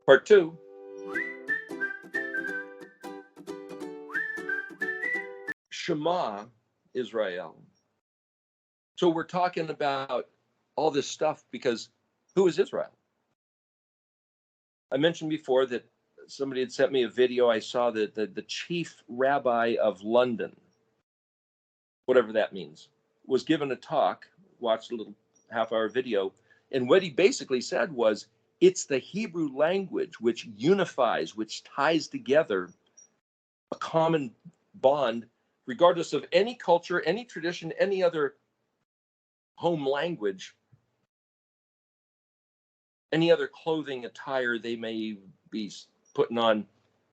Part 2. Shema, Israel. So we're talking about all this stuff because who is Israel? I mentioned before that somebody had sent me a video. I saw that the chief rabbi of London, whatever that means, was given a talk, watched a little half-hour video, and what he basically said was, it's the Hebrew language which unifies, which ties together a common bond, regardless of any culture, any tradition, any other home language, any other clothing attire they may be putting on.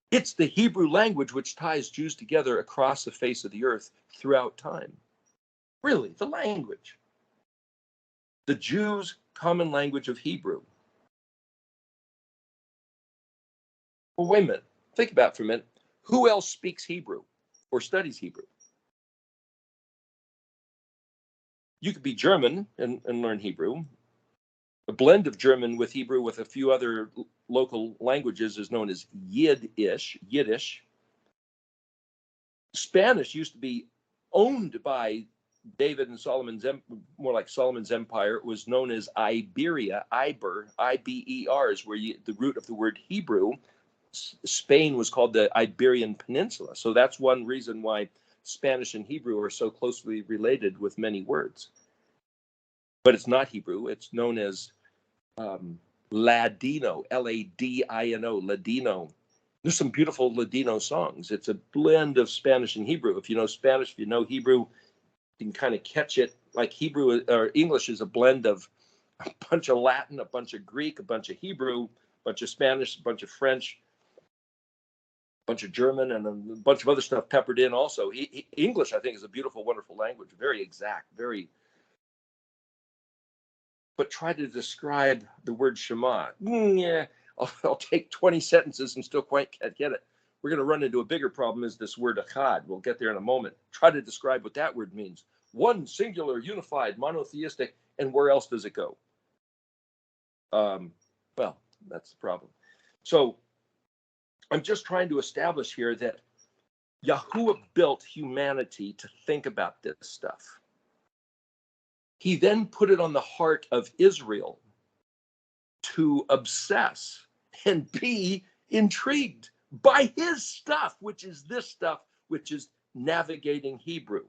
It's the Hebrew language which ties Jews together across the face of the earth throughout time. Really, the language. The Jews' common language of Hebrew. Well, wait a minute. Think about it for a minute. Who else speaks Hebrew or studies Hebrew? You could be German and learn Hebrew. A blend of German with Hebrew with a few other local languages is known as Yiddish. Spanish used to be owned by David and Solomon's, more like Solomon's Empire. It was known as Iberia, I-B-E-R is where the root of the word Hebrew. Spain was called the Iberian Peninsula. So that's one reason why Spanish and Hebrew are so closely related with many words. But it's not Hebrew. It's known as Ladino, L-A-D-I-N-O, Ladino. There's some beautiful Ladino songs. It's a blend of Spanish and Hebrew. If you know Spanish, if you know Hebrew, you can kind of catch it. Like Hebrew or English is a blend of a bunch of Latin, a bunch of Greek, a bunch of Hebrew, a bunch of Spanish, a bunch of French, a bunch of German, and a bunch of other stuff peppered in also. English, I think, is a beautiful, wonderful language. Very exact, very... But try to describe the word Shema. Yeah, I'll take 20 sentences and still quite can't get it. We're going to run into a bigger problem is this word echad. We'll get there in a moment. Try to describe what that word means. One, singular, unified, monotheistic, and where else does it go? Well, that's the problem. So I'm just trying to establish here that Yahuwah built humanity to think about this stuff. He then put it on the heart of Israel to obsess and be intrigued by his stuff, which is this stuff, which is navigating Hebrew.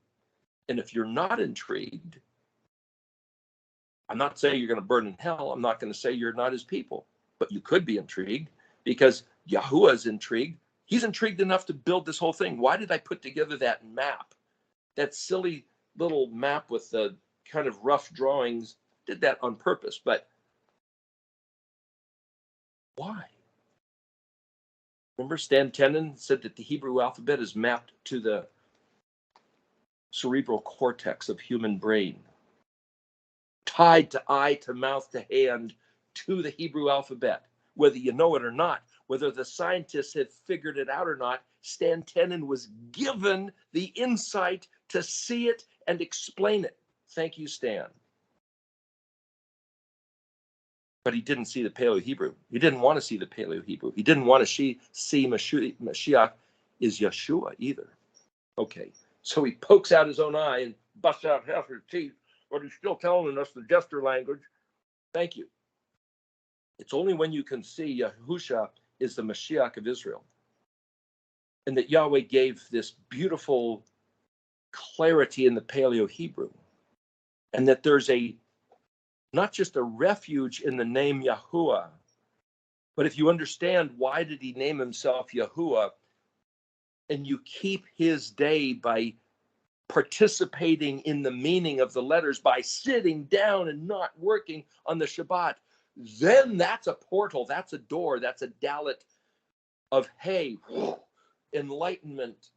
And if you're not intrigued, I'm not saying you're going to burn in hell. I'm not going to say you're not his people, but you could be intrigued because Yahuwah is intrigued. He's intrigued enough to build this whole thing. Why did I put together that map? That silly little map with the kind of rough drawings? Did that on purpose, but why? Remember Stan Tenen said that the Hebrew alphabet is mapped to the cerebral cortex of human brain, tied to eye, to mouth, to hand, to the Hebrew alphabet. Whether you know it or not, whether the scientists have figured it out or not, Stan Tenen was given the insight to see it and explain it. Thank you, Stan. But he didn't see the Paleo-Hebrew. He didn't want to see the Paleo-Hebrew. He didn't want to see Mashiach is Yeshua either. Okay, so he pokes out his own eye and busts out half his teeth, but he's still telling us the gesture language. Thank you. It's only when you can see Yahusha is the Mashiach of Israel, and that Yahweh gave this beautiful clarity in the Paleo-Hebrew, and that there's not just a refuge in the name Yahuwah, but if you understand why did he name himself Yahuwah, and you keep his day by participating in the meaning of the letters, by sitting down and not working on the Shabbat, then that's a portal, that's a door, that's a dalet of enlightenment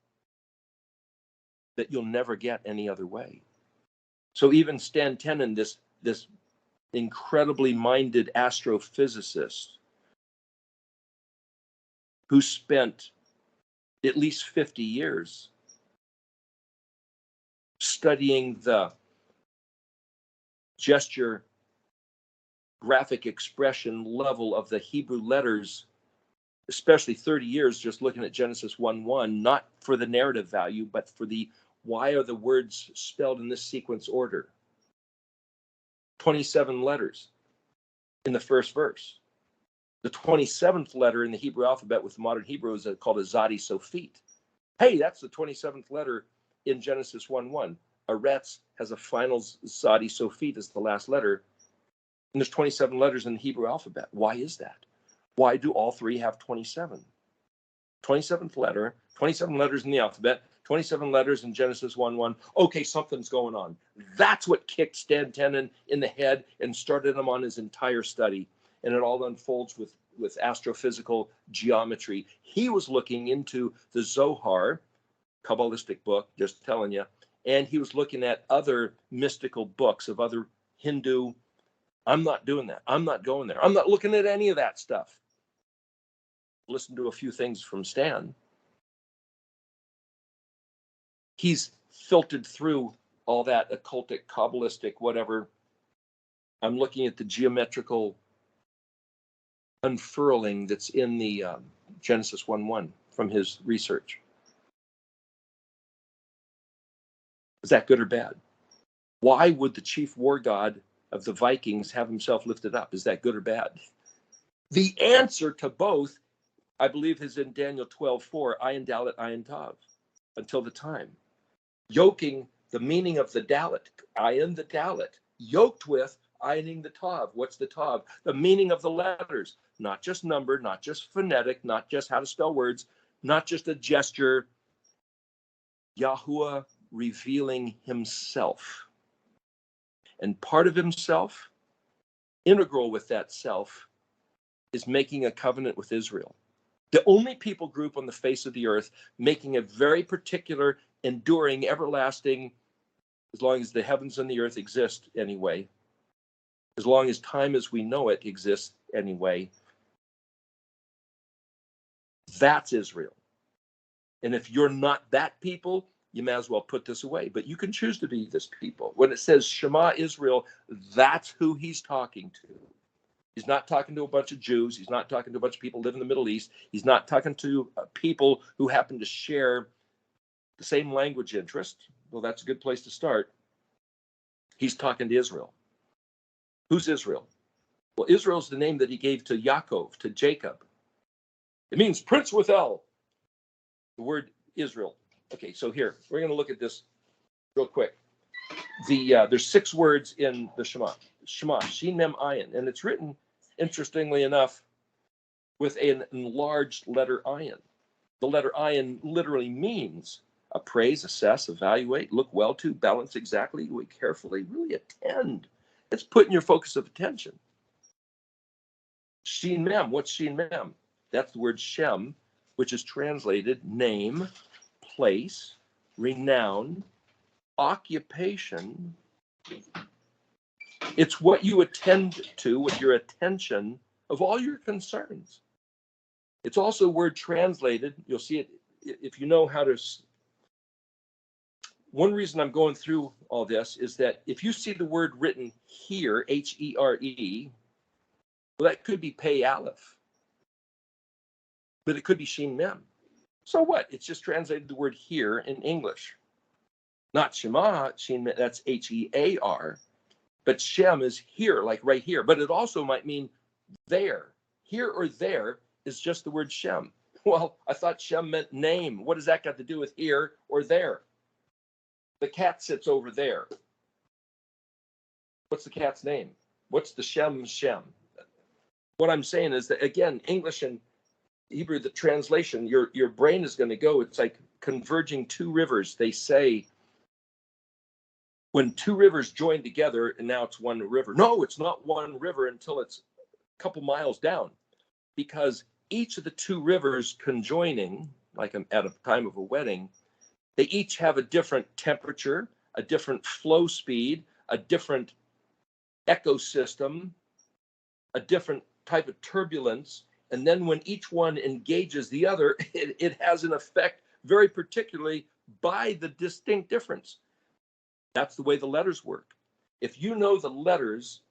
that you'll never get any other way. So even Stan Tenen, this incredibly minded astrophysicist who spent at least 50 years studying the gesture, graphic expression level of the Hebrew letters especially 30 years just looking at Genesis 1:1, not for the narrative value, but for the why are the words spelled in this sequence order? 27 letters in the first verse. The 27th letter in the Hebrew alphabet with modern Hebrew is called a Zadi Sophit. Hey, that's the 27th letter in Genesis 1:1. Eretz has a final Zadi Sophit as the last letter. And there's 27 letters in the Hebrew alphabet. Why is that? Why do all three have 27? 27th letter, 27 letters in the alphabet, 27 letters in Genesis 1:1. Okay, something's going on. That's what kicked Stan Tenen in the head and started him on his entire study. And it all unfolds with astrophysical geometry. He was looking into the Zohar, Kabbalistic book, just telling you, and he was looking at other mystical books of other Hindu. I'm not doing that. I'm not going there. I'm not looking at any of that stuff. Listen to a few things from Stan. He's filtered through all that occultic, Kabbalistic, whatever. I'm looking at the geometrical unfurling that's in the Genesis 1:1 from his research. Is that good or bad? Why would the chief war god of the Vikings have himself lifted up? Is that good or bad? The answer to both, I believe, is in Daniel 12:4, Ayin Dalet, Ayin Tav, until the time. Yoking the meaning of the Dalet, Ayin the Dalet, yoked with ironing the Tav. What's the Tav? The meaning of the letters, not just number, not just phonetic, not just how to spell words, not just a gesture. Yahuwah revealing himself. And part of himself, integral with that self, is making a covenant with Israel. The only people group on the face of the earth making a very particular, enduring, everlasting, as long as the heavens and the earth exist anyway, as long as time as we know it exists anyway, that's Israel. And if you're not that people, you may as well put this away. But you can choose to be this people. When it says Shema Israel, that's who he's talking to. He's not talking to a bunch of Jews. He's not talking to a bunch of people who live in the Middle East. He's not talking to people who happen to share the same language interest. Well, that's a good place to start. He's talking to Israel. Who's Israel? Well, Israel's the name that he gave to Yaakov, to Jacob. It means prince with L. The word Israel. Okay, so here, we're going to look at this real quick. There's 6 words in the Shema. Shema, Shin Mem Ayin. And it's written, interestingly enough, with an enlarged letter Ayin. The letter Ayin literally means appraise, assess, evaluate, look well to, balance exactly, weigh carefully, really attend. It's putting your focus of attention. Shin Mem, what's Shin Mem? That's the word Shem, which is translated name, place, renown, occupation. It's what you attend to with your attention of all your concerns. It's also a word translated. You'll see it if you know how to. One reason I'm going through all this is that if you see the word written here, Here, well, that could be Pei Aleph, but it could be Shin Mem. So what? It's just translated the word here in English. Not Shema, Shin Mem, that's Hear, but Shem is here, like right here. But it also might mean there. Here or there is just the word Shem. Well, I thought Shem meant name. What does that got to do with here or there? The cat sits over there. What's the cat's name? What's the Shem? What I'm saying is that, again, English and Hebrew, the translation, your brain is going to go, it's like converging 2 rivers. They say when 2 rivers join together and now it's one river. No, it's not one river until it's a couple miles down, because each of the 2 rivers conjoining, like at a time of a wedding, they each have a different temperature, a different flow speed, a different ecosystem, a different type of turbulence. And then when each one engages the other, it has an effect very particularly by the distinct difference. That's the way the letters work. If you know the letters,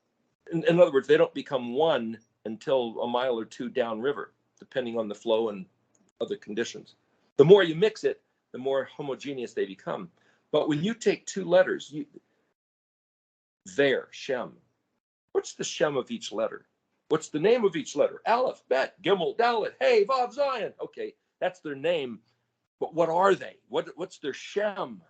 in other words, they don't become one until a mile or 2 downriver. depending on the flow and other conditions. The more you mix it, the more homogeneous they become. But when you take two letters, Shem, what's the Shem of each letter? What's the name of each letter? Aleph, Bet, Gimel, Dalet, Hey, Vav, Zion. Okay, that's their name. But what are they? What's their Shem?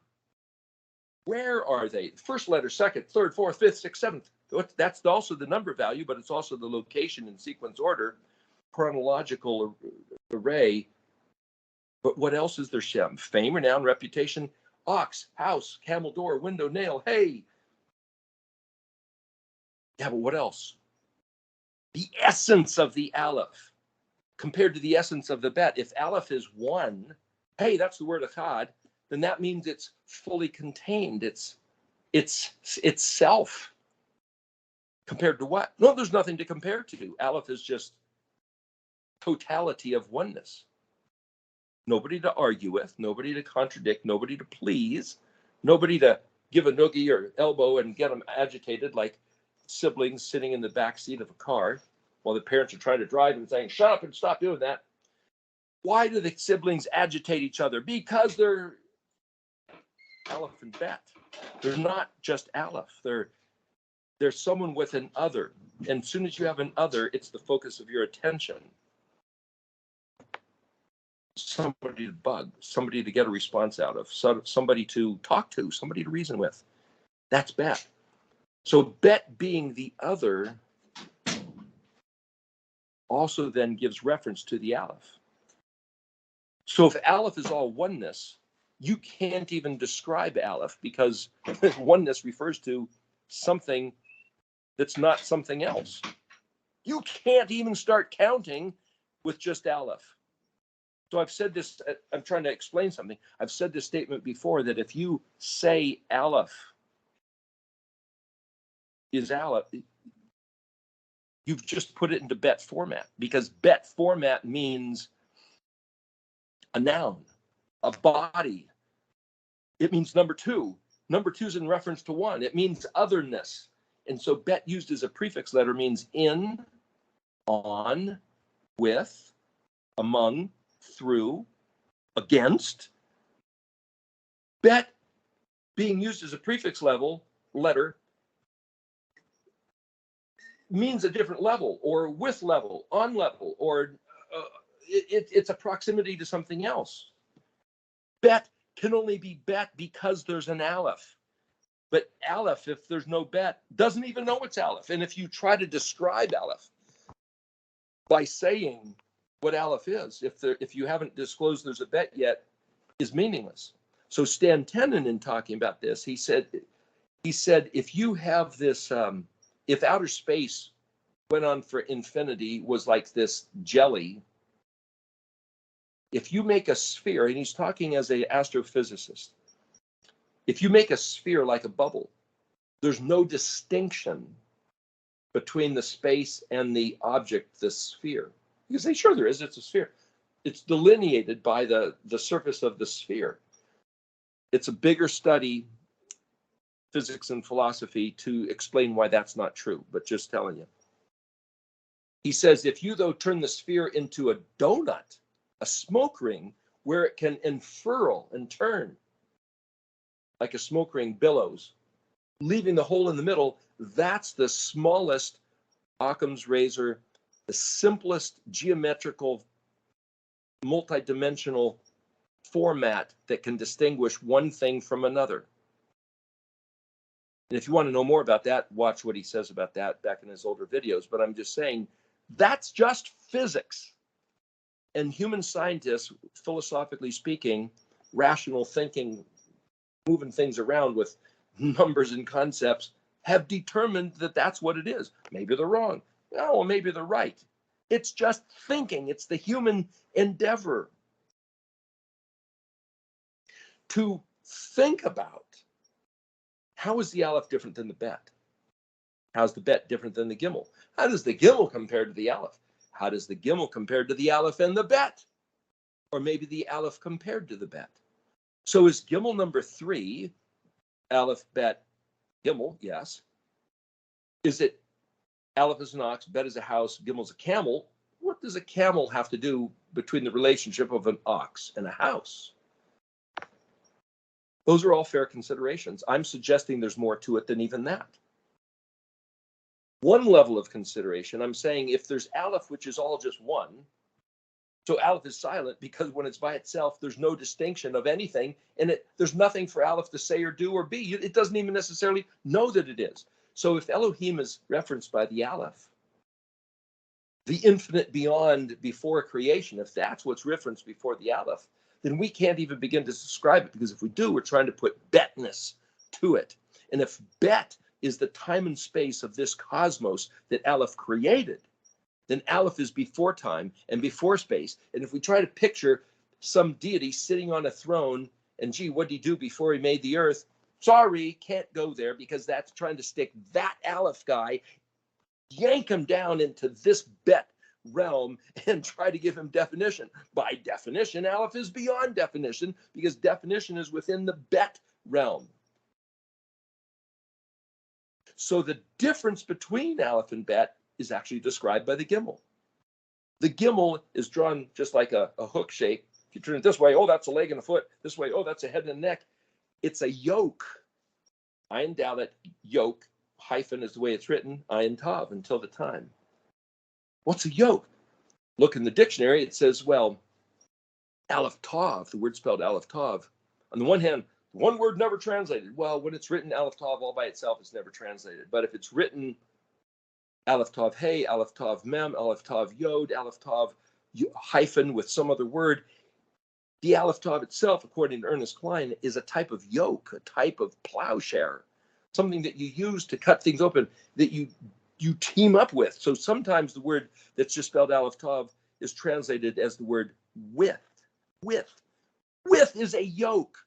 Where are they? First letter, second, third, fourth, fifth, sixth, seventh. That's also the number value, but it's also the location in sequence order, chronological array. But what else is their Shem? Fame, renown, reputation, ox, house, camel, door, window, nail, hey. Yeah, but what else? The essence of the Aleph compared to the essence of the Bet. If Aleph is one, hey, that's the word Echad, then that means it's fully contained. It's self. Compared to what? No, there's nothing to compare to. Aleph is just totality of oneness. Nobody to argue with, nobody to contradict, nobody to please, nobody to give a noogie or elbow and get them agitated like siblings sitting in the back seat of a car while the parents are trying to drive and saying, shut up and stop doing that. Why do the siblings agitate each other? Because they're Aleph and Bet. They're not just Aleph. They're someone with an other. And as soon as you have an other, it's the focus of your attention. Somebody to bug, somebody to get a response out of, somebody to talk to, somebody to reason with. That's Bet. So Bet being the other also then gives reference to the Aleph. So if Aleph is all oneness, you can't even describe Aleph because oneness refers to something that's not something else. You can't even start counting with just Aleph. So I've said this, I'm trying to explain something. I've said this statement before that if you say Aleph is Aleph, you've just put it into Bet format because Bet format means a noun, a body. It means number two. Number two is in reference to one. It means otherness. And so Bet used as a prefix letter means in, on, with, among, through, against. Bet being used as a prefix letter means a different level or with level, on level, or it's a proximity to something else. Bet can only be Bet because there's an Aleph. But Aleph, if there's no Bet, doesn't even know it's Aleph. And if you try to describe Aleph by saying what Aleph is, if you haven't disclosed there's a Bet yet, is meaningless. So Stan Tenen, in talking about this, he said if you have this, if outer space went on for infinity, was like this jelly, if you make a sphere, and he's talking as an astrophysicist, if you make a sphere like a bubble, there's no distinction between the space and the object, the sphere. You can say, sure, there is, it's a sphere. It's delineated by the surface of the sphere. It's a bigger study, physics and philosophy, to explain why that's not true, but just telling you. He says, if you, though, turn the sphere into a donut, a smoke ring, where it can unfurl and turn like a smoke ring billows, leaving the hole in the middle, that's the smallest Occam's razor, the simplest geometrical, multidimensional format that can distinguish one thing from another. And if you want to know more about that, watch what he says about that back in his older videos. But I'm just saying, that's just physics. And human scientists, philosophically speaking, rational thinking, moving things around with numbers and concepts, have determined that that's what it is. Maybe they're wrong. Oh, well, maybe they're right. It's just thinking. It's the human endeavor to think about, how is the Aleph different than the Bet? How's the Bet different than the Gimel? How does the Gimel compare to the Aleph? How does the Gimel compare to the Aleph and the Bet? Or maybe the Aleph compared to the Bet. So is Gimel number 3, Aleph, Bet, Gimel? Yes. Is it Aleph is an ox, Bet is a house, Gimel is a camel? what does a camel have to do between the relationship of an ox and a house? Those are all fair considerations. I'm suggesting there's more to it than even that. One level of consideration, I'm saying if there's aleph, which is all just one, so aleph is silent because when it's by itself, there's no distinction of anything, and there's nothing for aleph to say or do or be. It doesn't even necessarily know that it is. So if Elohim is referenced by the aleph, the infinite beyond before creation, if that's what's referenced before the aleph, then we can't even begin to describe it, because if we do, we're trying to put betness to it. And if bet is the time and space of this cosmos that aleph created, then aleph is before time and before space. And if we try to picture some deity sitting on a throne, and gee, what did he do before he made the earth? Sorry, can't go there, because that's trying to stick that aleph guy, yank him down into this bet realm and try to give him definition. By definition, aleph is beyond definition, because definition is within the bet realm. So the difference between aleph and bet is actually described by the gimel. The gimel is drawn just like a hook shape. If you turn it this way, oh, that's a leg and a foot. This way, oh, that's a head and a neck. It's a yoke. Ayin dalet, yoke, hyphen is the way it's written, ayin tav, until the time. What's a yoke? Look in the dictionary, it says, well, aleph tav, the word spelled aleph tav. On the one hand, one word never translated. Well, when it's written aleph tav all by itself, it's never translated. But if it's written aleph tav hey, aleph tav mem, aleph tav yod, aleph tav hyphen with some other word, the aleph tav itself, according to Ernest Klein, is a type of yoke, a type of plowshare, something that you use to cut things open, that you team up with. So sometimes the word that's just spelled aleph tav is translated as the word with. With is a yoke.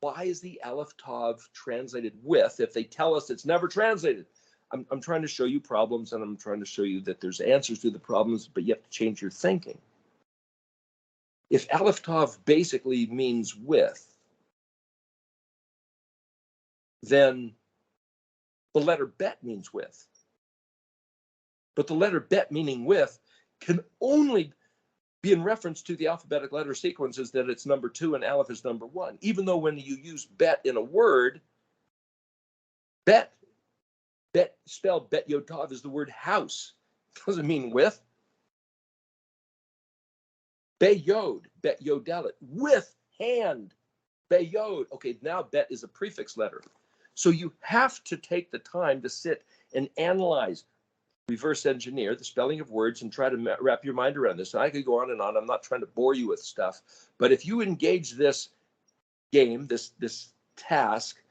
Why is the aleph tav translated with if they tell us it's never translated? I'm trying to show you problems, and I'm trying to show you that there's answers to the problems, but you have to change your thinking. If aleph tav basically means with, then the letter bet means with. But the letter bet meaning with can only be in reference to the alphabetic letter sequences that it's number 2 and aleph is number 1. Even though when you use bet in a word, bet spelled bet yod tav is the word house. Doesn't mean with. Be yod, bet yodelet, with hand, be yod. Okay, now bet is a prefix letter. So you have to take the time to sit and analyze, reverse engineer the spelling of words, and try to wrap your mind around this. And I could go on and on. I'm not trying to bore you with stuff, but if you engage this game, this task,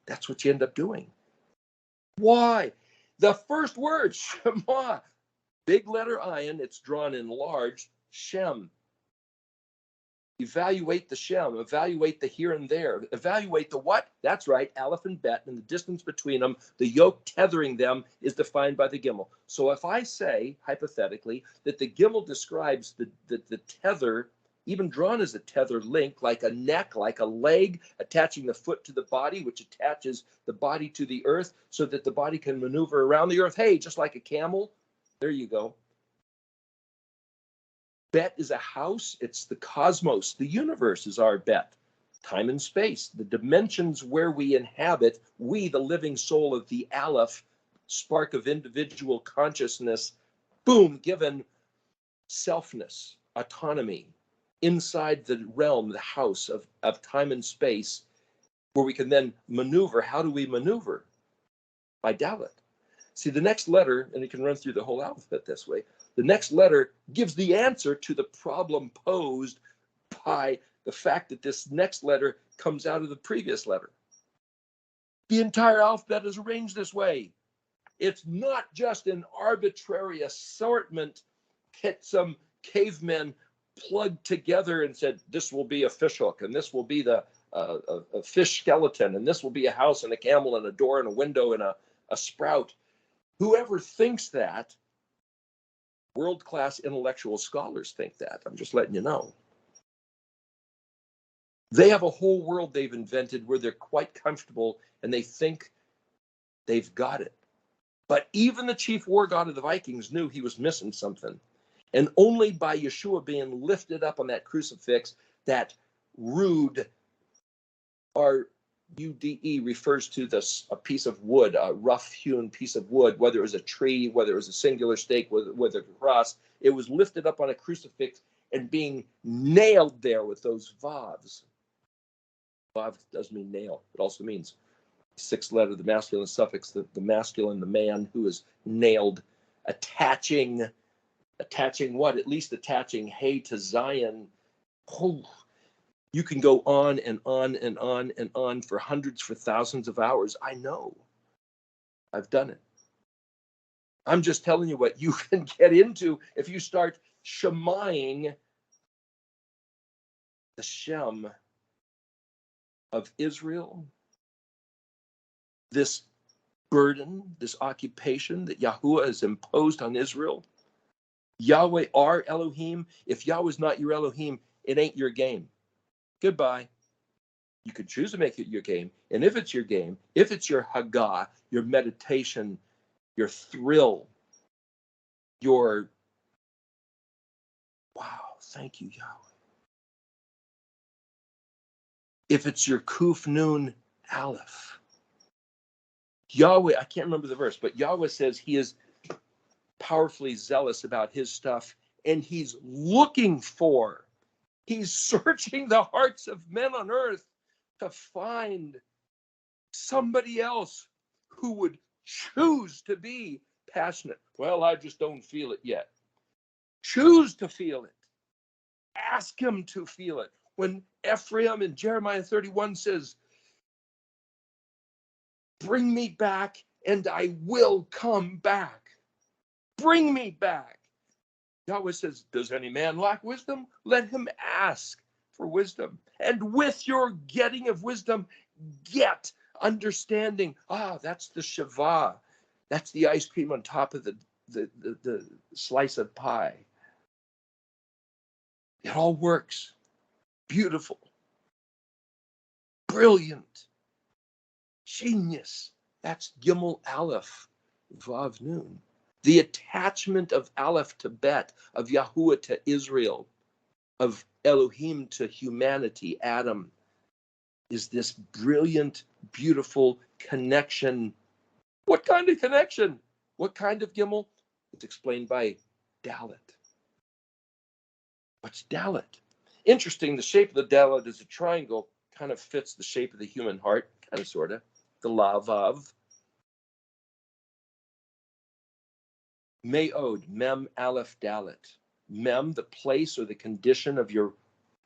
that's what you end up doing. Why? The first word, Shema, big letter ayin, it's drawn in large, Shem. Evaluate the Shem, evaluate the here and there, evaluate the what? That's right, aleph and bet, and the distance between them, the yoke tethering them is defined by the gimel. So if I say, hypothetically, that the gimel describes the tether, even drawn as a tether link, like a neck, like a leg, attaching the foot to the body, which attaches the body to the earth so that the body can maneuver around the earth. Hey, just like a camel, there you go. Bet is a house. It's the cosmos. The universe is our bet. Time and space, the dimensions where we inhabit, we, the living soul of the aleph, spark of individual consciousness, boom, given selfness, autonomy, inside the realm, the house of time and space, where we can then maneuver. How do we maneuver? By dalet. See, the next letter, and you can run through the whole alphabet this way, the next letter gives the answer to the problem posed by the fact that this next letter comes out of the previous letter. The entire alphabet is arranged this way. It's not just an arbitrary assortment that some cavemen plugged together and said, this will be a fishhook, and this will be a fish skeleton, and this will be a house and a camel and a door and a window and a sprout. Whoever thinks that, world-class intellectual scholars think that. I'm just letting you know. They have a whole world they've invented where they're quite comfortable and they think they've got it. But even the chief war god of the Vikings knew he was missing something. And only by Yeshua being lifted up on that crucifix, that rude, R-U-D-E, refers to this, a piece of wood, a rough-hewn piece of wood, whether it was a tree, whether it was a singular stake, whether it was a cross. It was lifted up on a crucifix and being nailed there with those vavs. Vav doesn't mean nail. It also means sixth letter, the masculine suffix, the masculine, the man who is nailed, attaching what? At least attaching hay to Zion. Oh, you can go on and on and on and on for hundreds, for thousands of hours. I know. I've done it. I'm just telling you what you can get into if you start shemaing the Shem of Israel, this burden, this occupation that Yahuwah has imposed on Israel. Yahweh, our Elohim. If Yahweh's not your Elohim, it ain't your game. Goodbye. You could choose to make it your game. And if it's your game, if it's your Haggah, your meditation, your thrill, your, wow, thank you, Yahweh. If it's your Kuf Nun Aleph, Yahweh, I can't remember the verse, but Yahweh says he is powerfully zealous about his stuff, and he's searching the hearts of men on earth to find somebody else who would choose to be passionate. Well, I just don't feel it yet. Choose to feel it. Ask him to feel it. When Ephraim in Jeremiah 31 says, bring me back and I will come back. Bring me back. Yahweh says, does any man lack wisdom? Let him ask for wisdom. And with your getting of wisdom, get understanding. That's the Shavah. That's the ice cream on top of the slice of pie. It all works. Beautiful. Brilliant. Genius. That's Gimel Aleph, Vav Nun. The attachment of Aleph to Bet, of Yahuwah to Israel, of Elohim to humanity, Adam, is this brilliant, beautiful connection. What kind of connection? What kind of Gimel? It's explained by Dalet. What's Dalet? Interesting, the shape of the Dalet is a triangle, kind of fits the shape of the human heart, kind of, sort of. The Lavav. Me'od, Mem, Aleph, Dalet. Mem, the place or the condition of your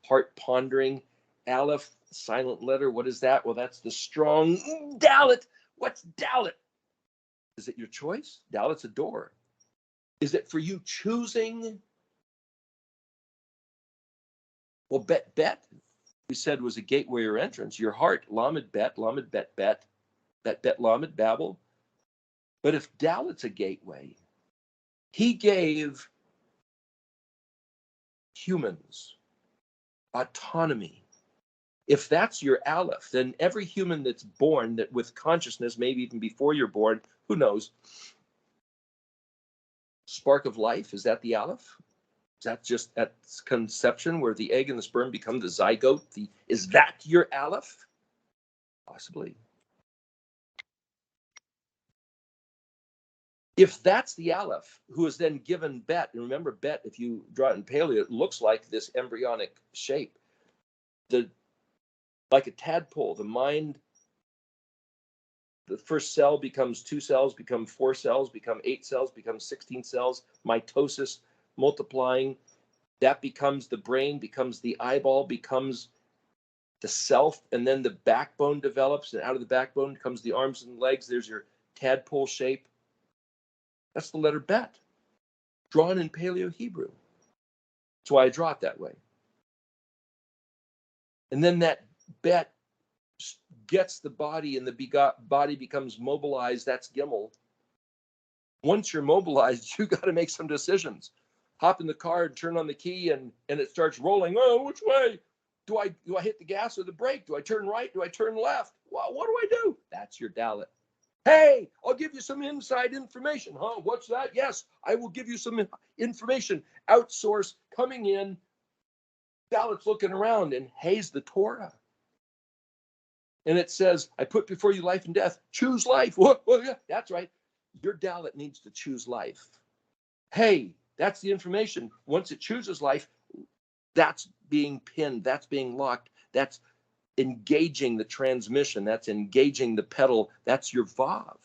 heart pondering. Aleph, silent letter, what is that? Well, that's the strong Dalet. What's Dalet? Is it your choice? Dalet's a door. Is it for you choosing? Well, Bet, we said, was a gateway or entrance. Your heart, Lamed, Bet, Lamed, Babel. But if Dalet's a gateway, he gave humans autonomy. If that's your Aleph, then every human that's born, that with consciousness, maybe even before you're born, who knows? Spark of life, is that the Aleph? Is that just at conception where the egg and the sperm become the zygote? Is that your Aleph? Possibly. If that's the Aleph, who is then given Bet, and remember Bet, if you draw it in Paleo, it looks like this embryonic shape. Like a tadpole, the mind, the first cell becomes 2 cells, become 4 cells, become 8 cells, become 16 cells, mitosis, multiplying. That becomes the brain, becomes the eyeball, becomes the self, and then the backbone develops, and out of the backbone comes the arms and legs. There's your tadpole shape. That's the letter Bet, drawn in Paleo-Hebrew. That's why I draw it that way. And then that Bet gets the body, and the body becomes mobilized. That's Gimel. Once you're mobilized, you got to make some decisions. Hop in the car and turn on the key, and it starts rolling. Oh, which way? Do I hit the gas or the brake? Do I turn right? Do I turn left? Well, what do I do? That's your Dalet. Hey, I'll give you some inside information. Huh? What's that? Yes, I will give you some information. Outsource coming in. Dalet's looking around, and hey's the Torah. And it says, I put before you life and death. Choose life. Well, yeah, that's right. Your Dalet needs to choose life. Hey, that's the information. Once it chooses life, that's being pinned. That's being locked. That's engaging the transmission. That's engaging the pedal. That's your Vav.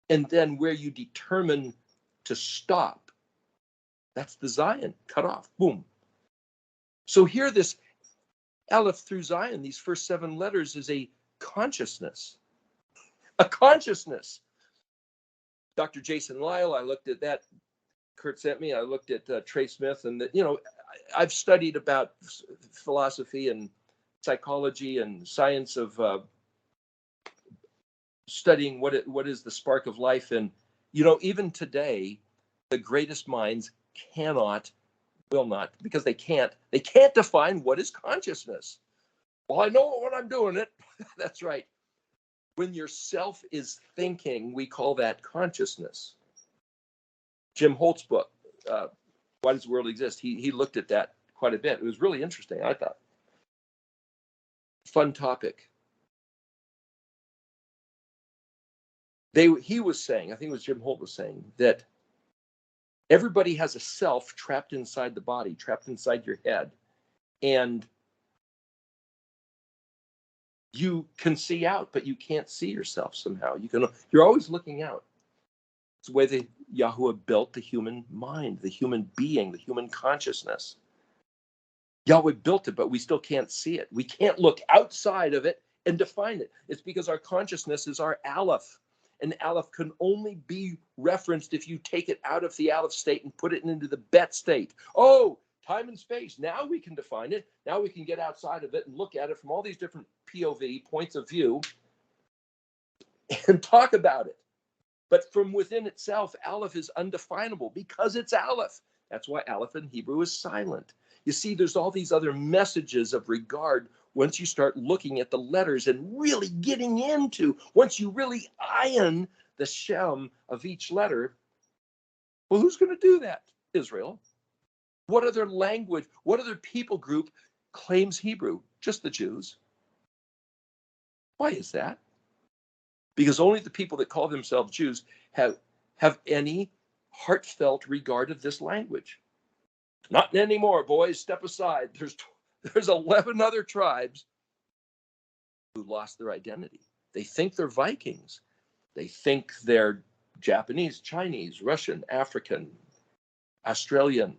And then where you determine to stop, that's the Zion, cut off, boom. So here this Aleph through Zion, these first 7 letters is a consciousness. A consciousness. Dr. Jason Lyle, I looked at that. Kurt sent me. I looked at Trey Smith, and I've studied about philosophy and psychology and science of studying what is the spark of life. And even today, the greatest minds will not, because they can't define what is consciousness. Well, I know when I'm doing it. That's right. When your self is thinking, we call that consciousness. Jim Holt's book, Why Does the World Exist? He looked at that quite a bit. It was really interesting, I thought. Fun topic. He was saying, I think it was Jim Holt was saying, that everybody has a self trapped inside the body, trapped inside your head. And you can see out, but you can't see yourself somehow. You're always looking out. It's the way that Yahuwah built the human mind, the human being, the human consciousness. Yahweh built it, but we still can't see it. We can't look outside of it and define it. It's because our consciousness is our Aleph. And Aleph can only be referenced if you take it out of the Aleph state and put it into the Bet state. Oh, time and space. Now we can define it. Now we can get outside of it and look at it from all these different POV, points of view, and talk about it. But from within itself, Aleph is undefinable because it's Aleph. That's why Aleph in Hebrew is silent. You see, there's all these other messages of regard once you start looking at the letters and really getting into, once you really iron the Shem of each letter. Well, who's going to do that? Israel. What other language, what other people group claims Hebrew? Just the Jews. Why is that? Because only the people that call themselves Jews have any heartfelt regard of this language. Not anymore, boys. Step aside. There's 11 other tribes who lost their identity. They think they're Vikings. They think they're Japanese, Chinese, Russian, African, Australian.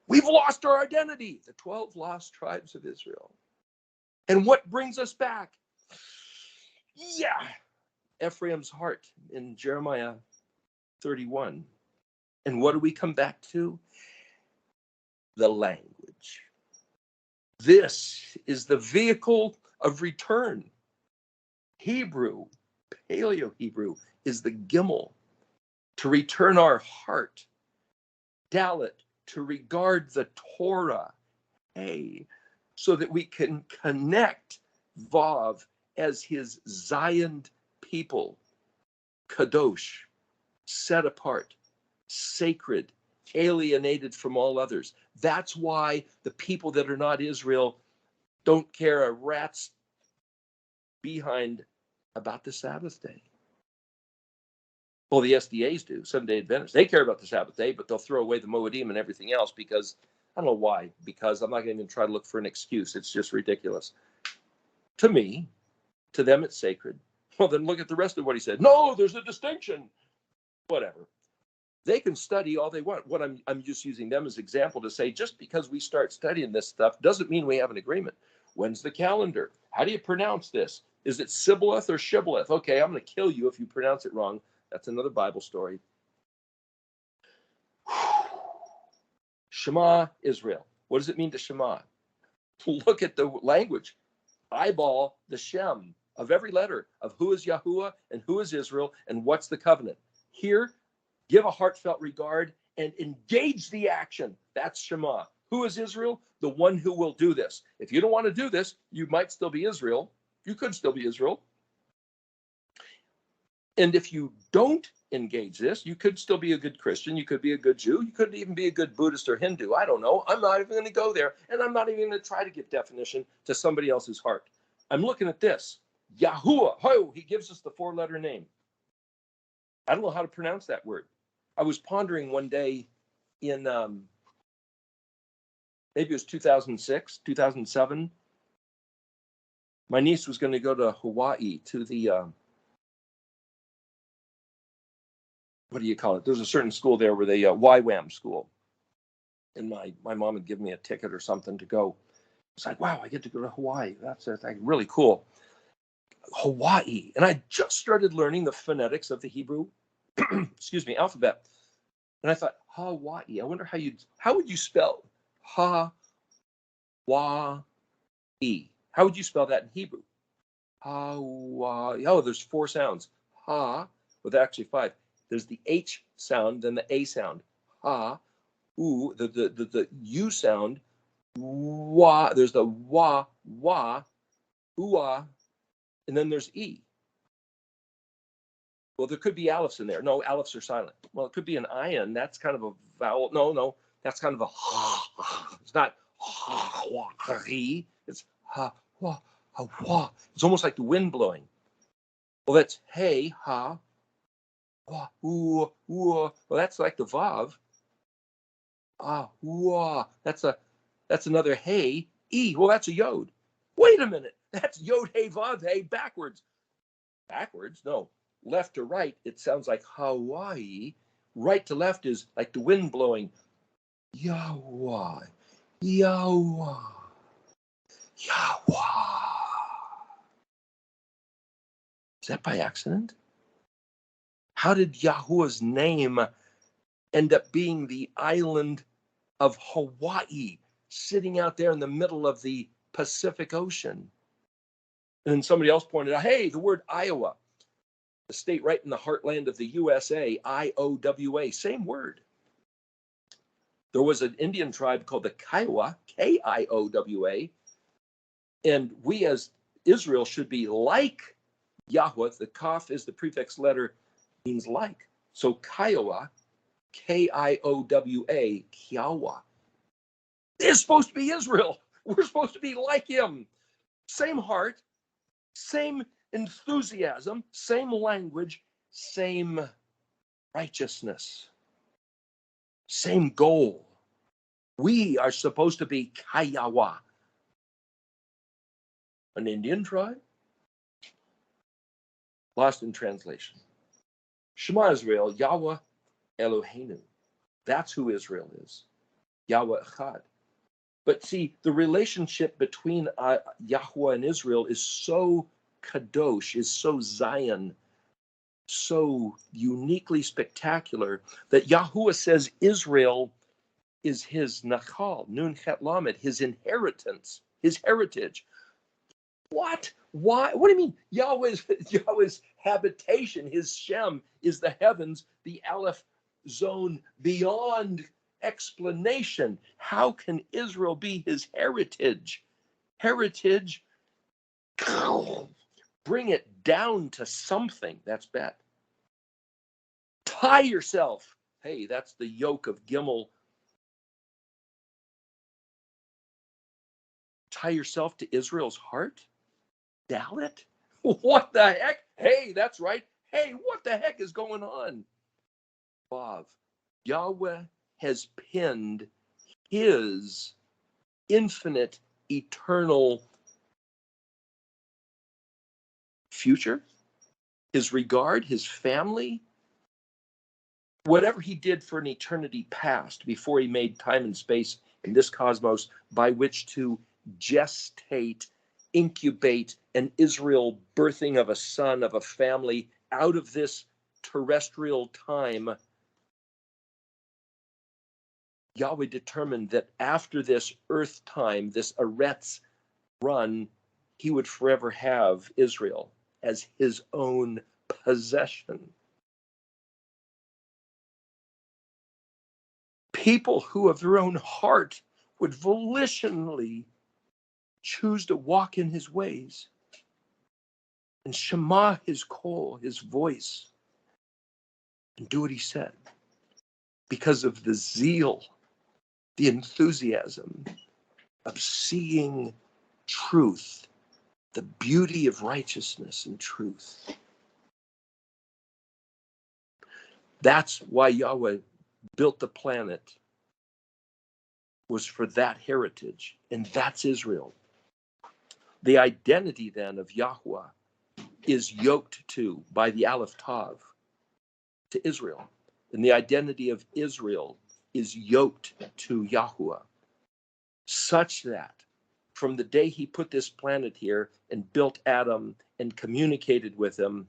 We've lost our identity. The 12 lost tribes of Israel. And what brings us back? Yeah. Ephraim's heart in Jeremiah 31. And what do we come back to? The language. This is the vehicle of return. Hebrew, Paleo-Hebrew, is the gimel to return our heart. Dalet, to regard the Torah. Hey, so that we can connect Vav as his Zion people. Kadosh, set apart, sacred, alienated from all others. That's why the people that are not Israel don't care a rat's behind about the Sabbath day. Well, the SDAs do, Seventh-day Adventists. They care about the Sabbath day, but they'll throw away the Moedim and everything else because, I don't know why, because I'm not going to even try to look for an excuse. It's just ridiculous. To me, to them, it's sacred. Well, then look at the rest of what he said. No, there's a distinction. Whatever. They can study all they want. What I'm just using them as an example to say, just because we start studying this stuff doesn't mean we have an agreement. When's the calendar? How do you pronounce this? Is it Sibboleth or Shibboleth? Okay, I'm going to kill you if you pronounce it wrong. That's another Bible story. Shema Israel. What does it mean to Shema? Look at the language. Eyeball the Shem of every letter of who is Yahuwah and who is Israel and what's the covenant. Here, give a heartfelt regard and engage the action. That's Shema. Who is Israel? The one who will do this. If you don't want to do this, you might still be Israel. You could still be Israel. And if you don't engage this, you could still be a good Christian. You could be a good Jew. You could even be a good Buddhist or Hindu. I don't know. I'm not even going to go there. And I'm not even going to try to give definition to somebody else's heart. I'm looking at this. Yahuwah. Oh, he gives us the 4-letter name. I don't know how to pronounce that word. I was pondering one day in maybe it was 2006, 2007. My niece was going to go to Hawaii to the what do you call it? There's a certain school there where they YWAM school, and my mom had given me a ticket or something to go. It's like, wow, I get to go to Hawaii. That's like really cool. Hawaii, and I just started learning the phonetics of the Hebrew, excuse me, alphabet, and I thought Hawaii. I wonder how would you spell Hawaii? How would you spell that in Hebrew? Hawaii. Oh, there's 4 sounds. Ha, with actually 5. There's the H sound, then the A sound. Ha, oo, the U sound. Wa, there's the wa, ooah, and then there's E. Well, there could be alepphs in there. No, alepphs are silent. Well, it could be an ayin. That's kind of a vowel. No, that's kind of a ha. It's not ha, wa, ri. It's ha, wa, ha, wa. It's almost like the wind blowing. Well, that's hey, ha, wa, ooh. Well, that's like the vav. Ah, wah. That's another hey, e. Well, that's a yod. Wait a minute. That's yod, hey, vav, hey, backwards. Backwards? No. Left to right, it sounds like Hawaii. Right to left is like the wind blowing. Yahweh. Yahweh. Yahweh. Is that by accident? How did Yahuwah's name end up being the island of Hawaii, sitting out there in the middle of the Pacific Ocean? And then somebody else pointed out, hey, the word Iowa, the state right in the heartland of the USA, Iowa, same word. There was an Indian tribe called the Kiowa, Kiowa, and we as Israel should be like Yahweh. The Kaf is the prefix letter, means like. So Kiowa, Kiowa, Kiowa, is supposed to be Israel. We're supposed to be like him. Same heart, same enthusiasm, same language, same righteousness, same goal. We are supposed to be Kiowa, an Indian tribe. Lost in translation. Shema Israel, Yahweh Eloheinu. That's who Israel is. Yahweh Echad. But see, the relationship between Yahweh and Israel is so kadosh, is so Zion, so uniquely spectacular that Yahuwah says Israel is his nachal, nun chet lamed, his inheritance, his heritage. What? Why? What do you mean? Yahweh's habitation, his Shem, is the heavens, the Aleph zone beyond explanation. How can Israel be his heritage? Heritage, bring it down to something. That's bad. Tie yourself. Hey, that's the yoke of Gimel. Tie yourself to Israel's heart? Dalit? What the heck? Hey, that's right. Hey, what the heck is going on? Vav. Yahweh has pinned his infinite, eternal future, his regard, his family, whatever he did for an eternity past before he made time and space in this cosmos by which to gestate, incubate an Israel birthing of a son, of a family out of this terrestrial time. Yahweh determined that after this earth time, this Eretz run, he would forever have Israel as his own possession. People who of their own heart would volitionally choose to walk in his ways and Shema his call, his voice, and do what he said, because of the zeal, the enthusiasm of seeing truth, the beauty of righteousness and truth. That's why Yahweh built the planet, was for that heritage, and that's Israel. The identity then of Yahweh is yoked to by the Aleph Tav to Israel, and the identity of Israel is yoked to Yahuwah, such that from the day he put this planet here and built Adam and communicated with him,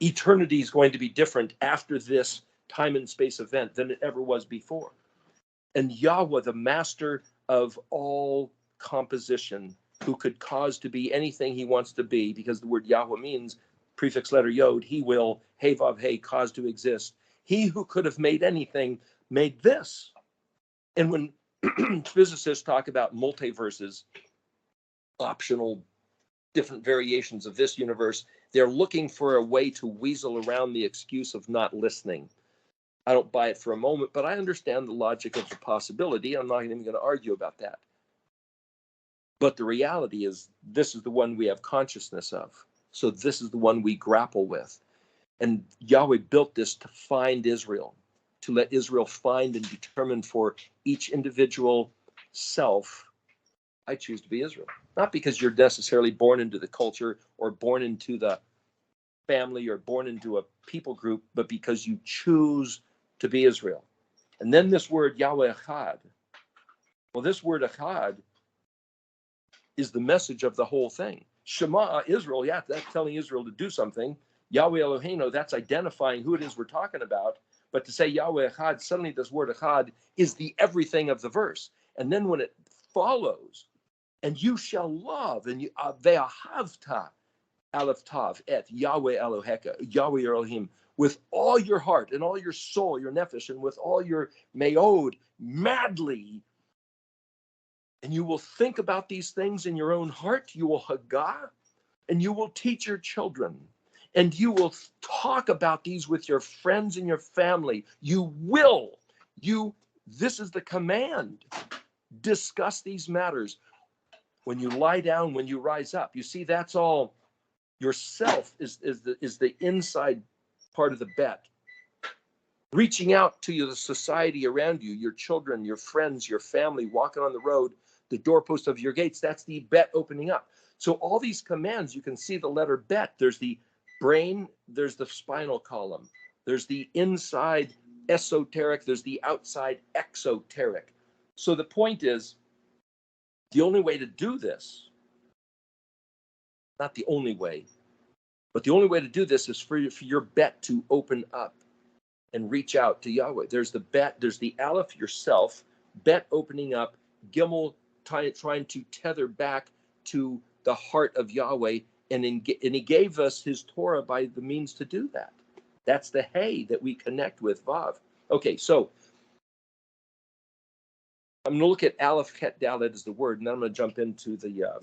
eternity is going to be different after this time and space event than it ever was before. And Yahweh, the master of all composition, who could cause to be anything he wants to be, because the word Yahweh means prefix letter Yod, he will, Hey Vav Hey, cause to exist. He who could have made anything made this. And when physicists talk about multiverses, optional different variations of this universe, they're looking for a way to weasel around the excuse of not listening. I don't buy it for a moment, but I understand the logic of the possibility. I'm not even going to argue about that. But the reality is, this is the one we have consciousness of. So this is the one we grapple with. And Yahweh built this to find Israel, to let Israel find and determine for each individual self, I choose to be Israel. Not because you're necessarily born into the culture or born into the family or born into a people group, but because you choose to be Israel. And then this word Yahweh Echad. Well, this word Echad is the message of the whole thing. Shema, Israel, yeah, that's telling Israel to do something. Yahweh Eloheinu, that's identifying who it is we're talking about. But to say Yahweh Echad, suddenly this word Echad is the everything of the verse. And then when it follows, and you shall love, and ve'ahavta aleph tav et Yahweh Eloheka, Yahweh Elohim, with all your heart and all your soul, your nephesh, and with all your meod, madly. And you will think about these things in your own heart. You will hagah, and you will teach your children. And you will talk about these with your friends and your family. You will. This is the command. Discuss these matters. When you lie down, when you rise up. You see, that's all. Yourself is the inside part of the bet. Reaching out to the society around you, your children, your friends, your family, walking on the road, the doorpost of your gates, that's the bet opening up. So all these commands, you can see the letter bet. There's the brain, there's the spinal column, there's the inside esoteric, there's the outside exoteric. So the point is, the only way to do this, not the only way, but the only way to do this is for your bet to open up and reach out to Yahweh. There's the bet, there's the Aleph, yourself, bet opening up, Gimel trying to tether back to the heart of Yahweh, and he gave us his Torah by the means to do that. That's the Hey that we connect with, Vav. Okay, so I'm going to look at Aleph Ket Dalet as the word, and then I'm going to jump into the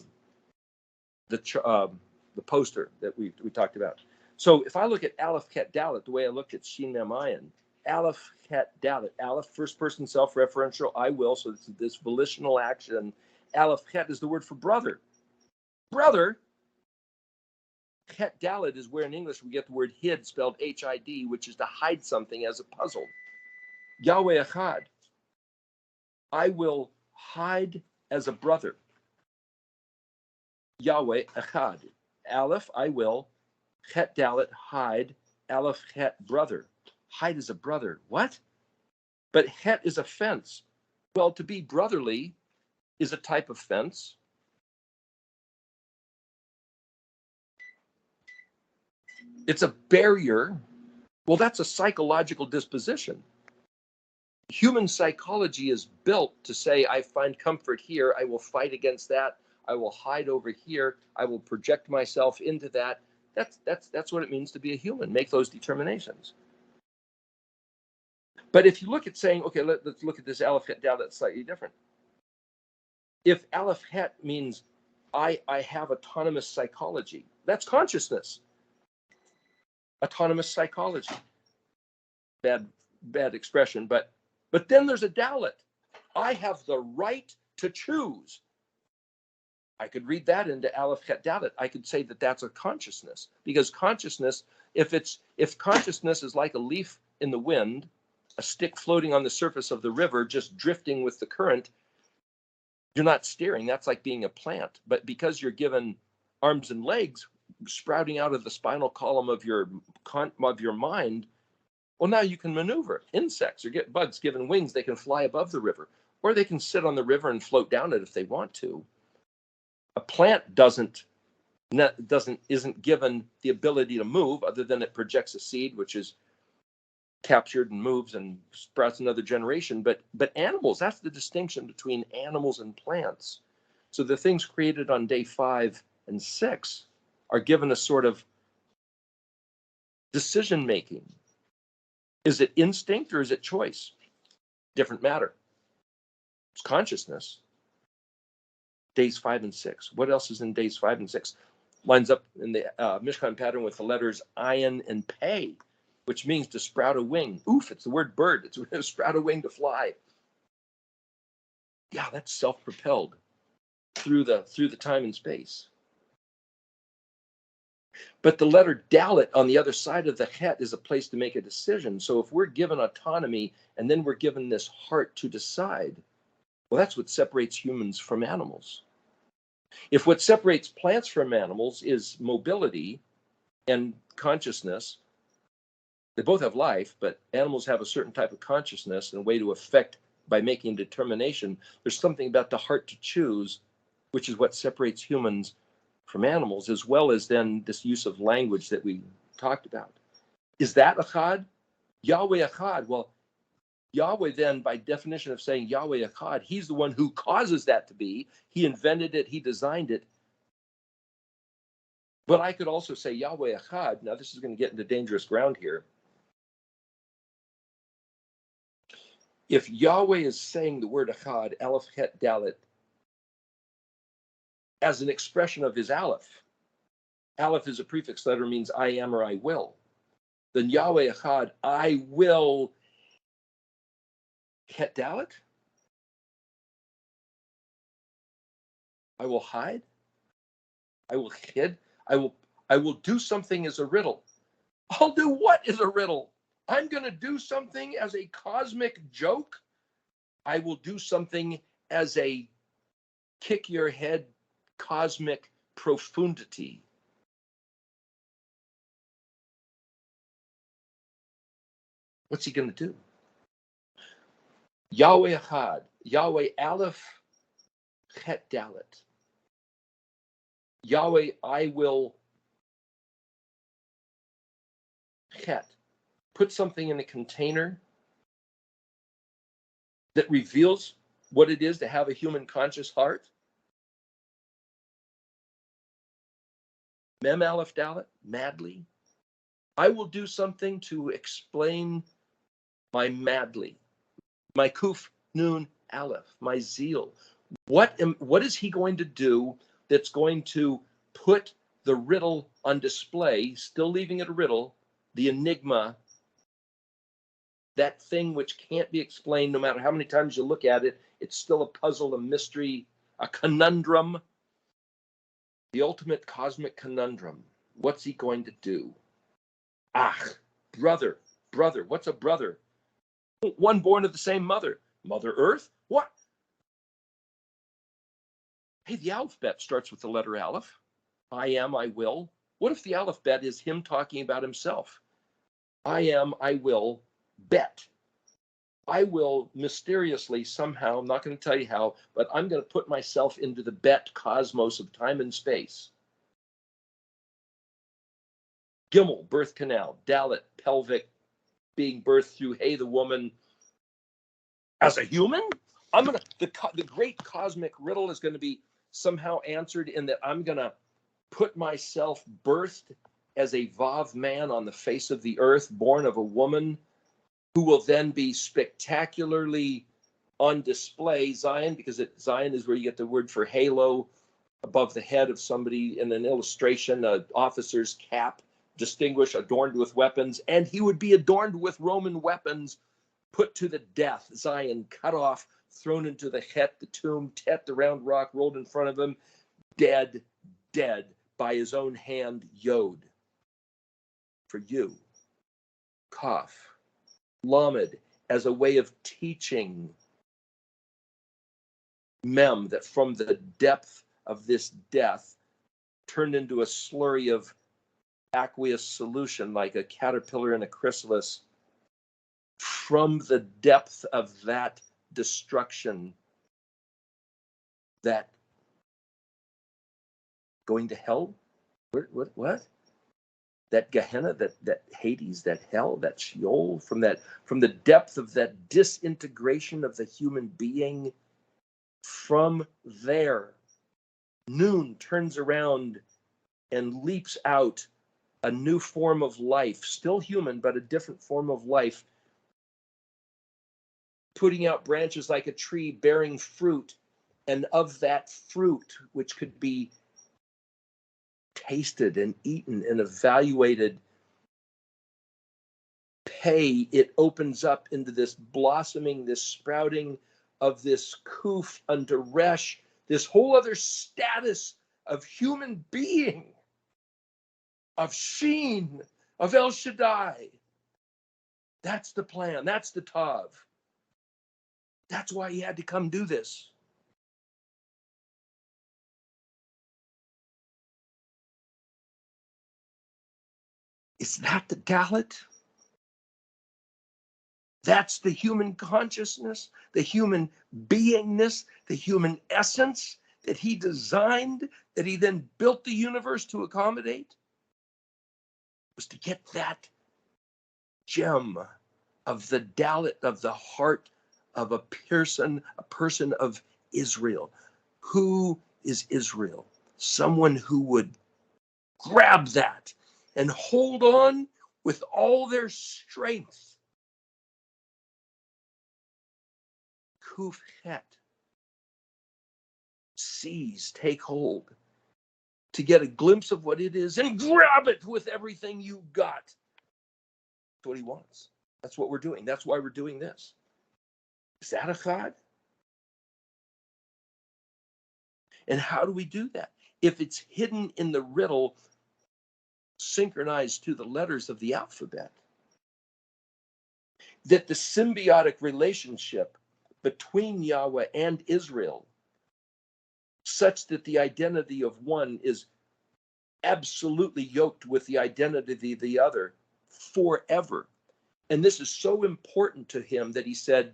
poster that we talked about. So if I look at Aleph Ket Dalet the way I looked at Shin Mem Ayin, Aleph Ket Dalet, Aleph first person self-referential, I will, so it's this volitional action. Aleph Ket is the word for brother. Brother. Ket Dalet is where in English we get the word hid, spelled H-I-D, which is to hide something as a puzzle. Yahweh Echad, I will hide as a brother. Yahweh Echad, Aleph, I will, Chet Dalet, hide, Aleph Het, brother. Hide as a brother. What? But Het is a fence. Well, to be brotherly is a type of fence. It's a barrier. Well, that's a psychological disposition. Human psychology is built to say, I find comfort here. I will fight against that. I will hide over here. I will project myself into that. That's what it means to be a human. Make those determinations. But if you look at saying, okay, let's look at this Aleph Het down, that's slightly different. If Aleph Het means I have autonomous psychology, That's consciousness. Autonomous psychology. Bad expression, but then there's a dalet. I have the right to choose. I could read that into Aleph Chet Dalet. I could say that that's a consciousness, because consciousness, if consciousness is like a leaf in the wind, a stick floating on the surface of the river, just drifting with the current, you're not steering. That's like being a plant. But because you're given arms and legs sprouting out of the spinal column of your mind, well, now you can maneuver. Insects or get bugs given wings, they can fly above the river, or they can sit on the river and float down it if they want to. A plant isn't given the ability to move, other than it projects a seed, which is captured and moves and sprouts another generation. But animals, that's the distinction between animals and plants. So the things created on day 5 and 6 are given a sort of decision making. Is it instinct or is it choice? Different matter. It's consciousness. Days 5 and 6. What else is in days 5 and 6? Lines up in the Mishkan pattern with the letters ayin and pei, which means to sprout a wing. Oof, it's the word bird. It's to sprout a wing to fly. Yeah, that's self-propelled through the time and space. But the letter dalet on the other side of the het is a place to make a decision. So if we're given autonomy and then we're given this heart to decide, well, that's what separates humans from animals. If what separates plants from animals is mobility and consciousness, they both have life, but animals have a certain type of consciousness and a way to affect by making determination. There's something about the heart to choose, which is what separates humans from animals, as well as then this use of language that we talked about. Is that Echad? Yahweh Echad. Well, Yahweh then, by definition of saying Yahweh Echad, he's the one who causes that to be. He invented it. He designed it. But I could also say Yahweh Echad. Now, this is going to get into dangerous ground here. If Yahweh is saying the word Echad, Aleph, Het, Dalet, as an expression of his Aleph, Aleph is a prefix letter, means I am or I will, then Yahweh Echad, I will Het Dalet? I will hide? I will hid? I will do something as a riddle. I'll do what is a riddle? I'm going to do something as a cosmic joke. I will do something as a kick your head cosmic profundity. What's he going to do? Yahweh Echad, Yahweh Aleph, Het Dalet. Yahweh, I will Het. Put something in a container that reveals what it is to have a human conscious heart. Mem Aleph Dalet, madly. I will do something to explain my madly, my Kuf Nun Aleph, my zeal. What is he going to do that's going to put the riddle on display, still leaving it a riddle, the enigma, that thing which can't be explained no matter how many times you look at it, it's still a puzzle, a mystery, a conundrum, the ultimate cosmic conundrum. What's he going to do? Brother, what's a brother? One born of the same mother. Mother Earth? What? Hey, the alphabet starts with the letter Aleph. I am, I will. What if the alphabet is him talking about himself? I am, I will, bet. I will mysteriously somehow, I'm not going to tell you how, but I'm going to put myself into the bet cosmos of time and space. Gimel, birth canal. Dalet, pelvic, being birthed through Hey, the woman. As a human, I'm going to, the great cosmic riddle is going to be somehow answered in that I'm going to put myself birthed as a Vav man on the face of the earth, born of a woman, who will then be spectacularly on display. Zion, because Zion is where you get the word for halo, above the head of somebody in an illustration, an officer's cap, distinguished, adorned with weapons, and he would be adorned with Roman weapons, put to the death. Zion cut off, thrown into the Het, the tomb, Tet, the round rock, rolled in front of him, dead, dead, by his own hand, Yod. For you, Kaf, Lamed, as a way of teaching, Mem, that from the depth of this death turned into a slurry of aqueous solution like a caterpillar in a chrysalis. From the depth of that destruction, that going to hell, what? That Gehenna, that Hades, that hell, that Sheol, from the depth of that disintegration of the human being, from there, noon turns around and leaps out a new form of life, still human, but a different form of life, putting out branches like a tree, bearing fruit, and of that fruit, which could be tasted and eaten and evaluated, it opens up into this blossoming, this sprouting of this kuf unto resh, this whole other status of human being, of Sheen, of El Shaddai. That's the plan. That's the Tav. That's why he had to come do this. Is that the Dalit? That's the human consciousness, the human beingness, the human essence that he designed, that he then built the universe to accommodate? Was to get that gem of the Dalit, of the heart of a person of Israel. Who is Israel? Someone who would grab that and hold on with all their strength. Kuf Het. Seize, take hold, to get a glimpse of what it is and grab it with everything you got. That's what he wants. That's what we're doing. That's why we're doing this. Is that a chad? And how do we do that? If it's hidden in the riddle, synchronized to the letters of the alphabet, that the symbiotic relationship between Yahweh and Israel, such that the identity of one is absolutely yoked with the identity of the other forever. And this is so important to him that he said,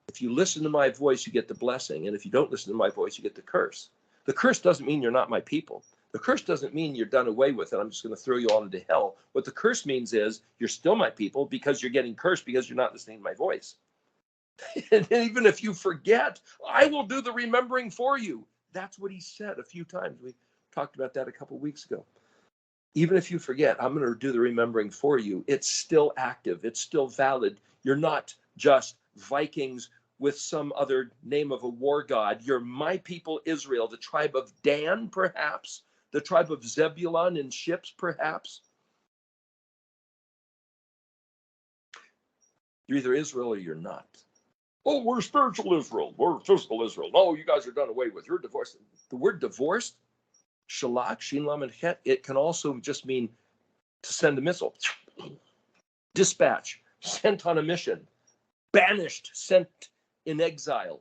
if you listen to my voice, you get the blessing. And if you don't listen to my voice, you get the curse. The curse doesn't mean you're not my people. The curse doesn't mean you're done away with it. I'm just going to throw you all into hell. What the curse means is you're still my people because you're getting cursed because you're not listening to my voice. And even if you forget, I will do the remembering for you. That's what he said a few times. We talked about that a couple of weeks ago. Even if you forget, I'm going to do the remembering for you. It's still active. It's still valid. You're not just Vikings with some other name of a war god. You're my people, Israel, the tribe of Dan, perhaps, the tribe of Zebulun in ships, perhaps. You're either Israel or you're not. Oh, we're spiritual Israel. We're physical Israel. No, you guys are done away with. You're divorced. The word divorced, shalak, shin, lam, and het, it can also just mean to send a missile. Dispatch, sent on a mission. Banished, sent in exile.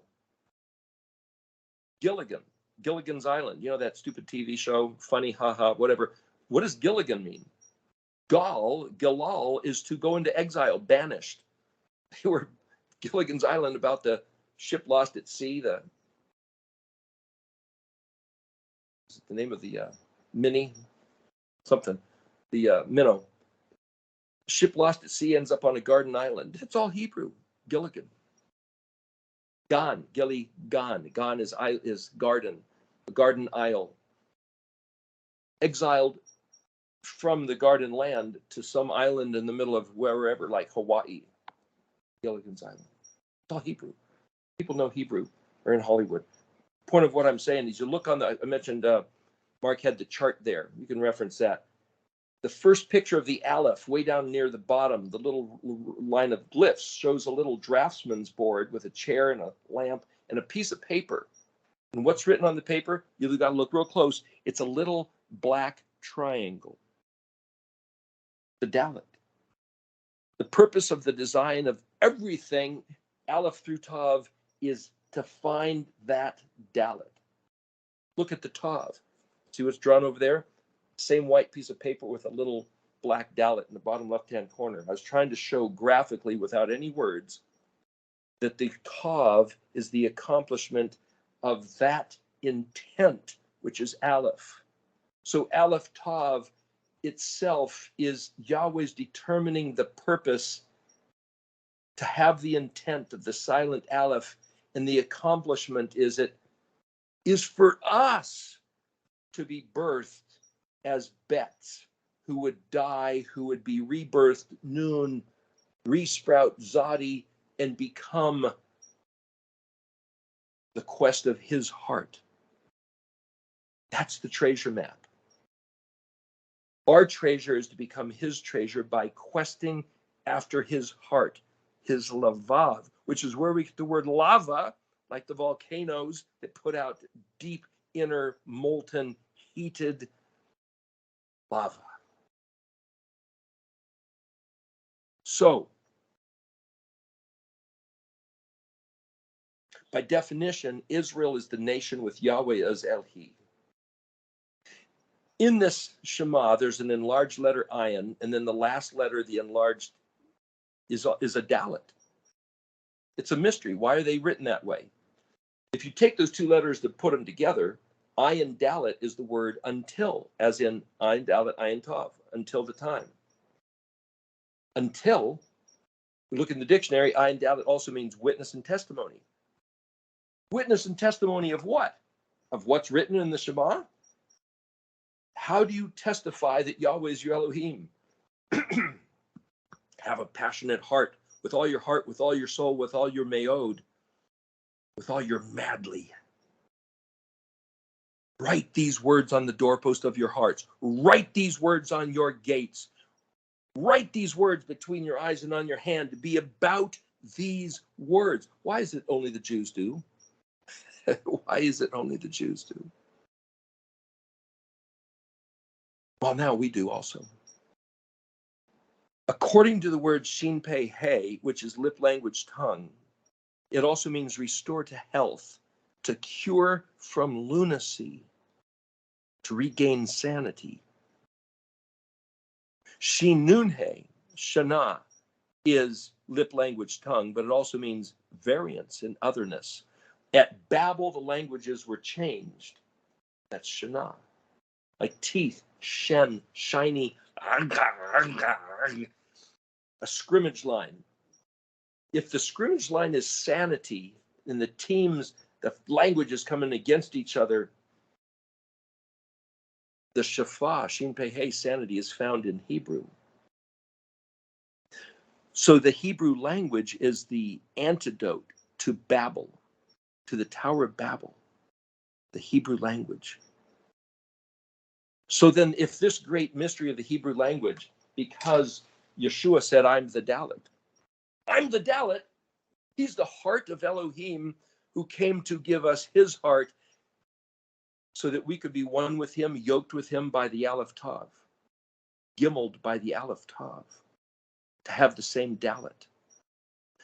Gilligan's Island. You know that stupid TV show, funny, haha, whatever. What does Gilligan mean? Gilal is to go into exile, banished. They were Gilligan's Island about the ship lost at sea, the name of the Minnie, something, the minnow. Ship lost at sea ends up on a garden island. It's all Hebrew. Gilligan. Gan, Gilly, Gan. Gan is garden, a garden isle. Exiled from the garden land to some island in the middle of wherever, like Hawaii. Gilligan's Island. It's all Hebrew. People know Hebrew. Or in Hollywood. point of what I'm saying is you look on the, I mentioned Mark had the chart there. You can reference that. The first picture of the Aleph, way down near the bottom, the little line of glyphs, shows a little draftsman's board with a chair and a lamp and a piece of paper. And what's written on the paper? You've got to look real close. It's a little black triangle. The Dalet. The purpose of the design of everything, Aleph through Tav, is to find that Dalet. Look at the Tav. See what's drawn over there? Same white piece of paper with a little black Dalet in the bottom left-hand corner. I was trying to show graphically without any words that the Tav is the accomplishment of that intent, which is Aleph. So Aleph Tav itself is Yahweh's determining the purpose to have the intent of the silent Aleph, and the accomplishment is it is for us to be birthed as Bets, who would die, who would be rebirthed Nun, resprout Zadi, and become the quest of his heart. That's the treasure map. Our treasure is to become his treasure by questing after his heart, his lavav, which is where we get the word lava, like the volcanoes that put out deep, inner, molten, heated lava. So, by definition, Israel is the nation with Yahweh as Elhi. In this Shema, there's an enlarged letter ayin, and then the last letter, the enlarged, is a Dalet. It's a mystery. Why are they written that way? If you take those two letters to put them together, ayin Dalet is the word until, as in ayin Dalet, ayin Tav, until the time. Until, we look in the dictionary, ayin Dalet also means witness and testimony. Witness and testimony of what? Of what's written in the Shema? How do you testify that Yahweh is your Elohim? Have a passionate heart, with all your soul, with all your meod, with all your madly. Write these words on the doorpost of your hearts. Write these words on your gates. Write these words between your eyes and on your hand to be about these words. Why is it only the Jews do? Why is it only the Jews do? Well, now we do also. According to the word shin pei he, which is lip language tongue, it also means restore to health, to cure from lunacy, to regain sanity. Shin nun he, shana, is lip language tongue, but it also means variance and otherness. At Babel, the languages were changed. That's shana. Like teeth, shen, shiny, a scrimmage line. If the scrimmage line is sanity, and the teams, the languages coming against each other, the shafa, shin pei he, sanity, is found in Hebrew. So the Hebrew language is the antidote to Babel, to the Tower of Babel, the Hebrew language. So then if this great mystery of the Hebrew language, because Yeshua said, I'm the Dalet. I'm the Dalet. He's the heart of Elohim who came to give us his heart so that we could be one with him, yoked with him by the Aleph Tav, gimmeled by the Aleph Tav, to have the same Dalet.